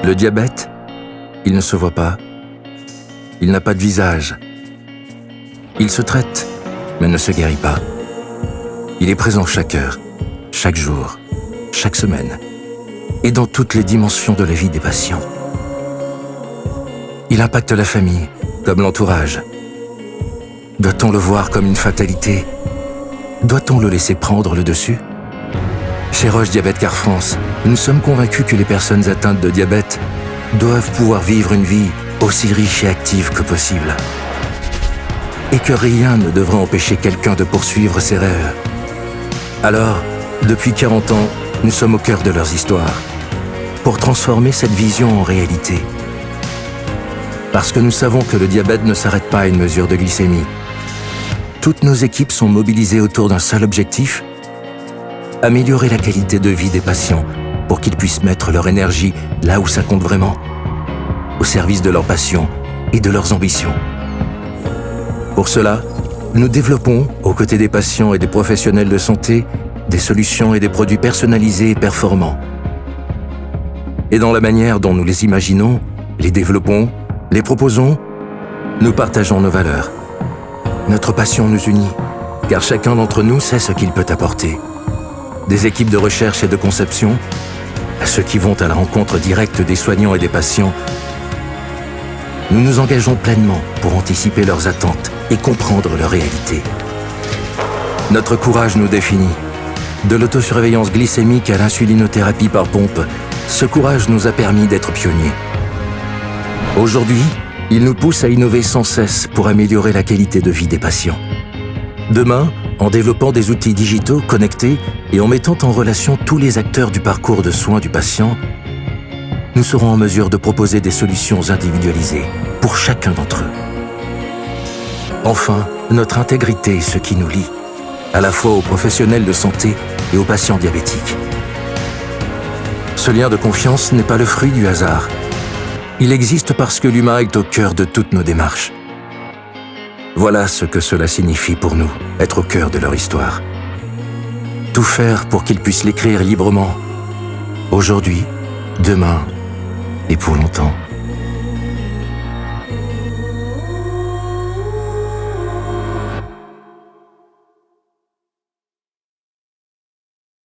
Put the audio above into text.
Le diabète, il ne se voit pas. Il n'a pas de visage. Il se traite, mais ne se guérit pas. Il est présent chaque heure, chaque jour, chaque semaine, et dans toutes les dimensions de la vie des patients. Il impacte la famille, comme l'entourage. Doit-on le voir comme une fatalité? Doit-on le laisser prendre le dessus? Chez Roche Diabète Car France, nous sommes convaincus que les personnes atteintes de diabète doivent pouvoir vivre une vie aussi riche et active que possible. Et que rien ne devrait empêcher quelqu'un de poursuivre ses rêves. Alors, depuis 40 ans, nous sommes au cœur de leurs histoires, pour transformer cette vision en réalité. Parce que nous savons que le diabète ne s'arrête pas à une mesure de glycémie. Toutes nos équipes sont mobilisées autour d'un seul objectif: améliorer la qualité de vie des patients pour qu'ils puissent mettre leur énergie là où ça compte vraiment, au service de leurs passions et de leurs ambitions. Pour cela, nous développons, aux côtés des patients et des professionnels de santé, des solutions et des produits personnalisés et performants. Et dans la manière dont nous les imaginons, les développons, les proposons, nous partageons nos valeurs. Notre passion nous unit, car chacun d'entre nous sait ce qu'il peut apporter. Des équipes de recherche et de conception, à ceux qui vont à la rencontre directe des soignants et des patients, nous nous engageons pleinement pour anticiper leurs attentes et comprendre leur réalité. Notre courage nous définit. De l'autosurveillance glycémique à l'insulinothérapie par pompe, ce courage nous a permis d'être pionniers. Aujourd'hui, il nous pousse à innover sans cesse pour améliorer la qualité de vie des patients. Demain, en développant des outils digitaux connectés et en mettant en relation tous les acteurs du parcours de soins du patient, nous serons en mesure de proposer des solutions individualisées pour chacun d'entre eux. Enfin, notre intégrité est ce qui nous lie, à la fois aux professionnels de santé et aux patients diabétiques. Ce lien de confiance n'est pas le fruit du hasard. Il existe parce que l'humain est au cœur de toutes nos démarches. Voilà ce que cela signifie pour nous, être au cœur de leur histoire. Tout faire pour qu'ils puissent l'écrire librement, aujourd'hui, demain et pour longtemps.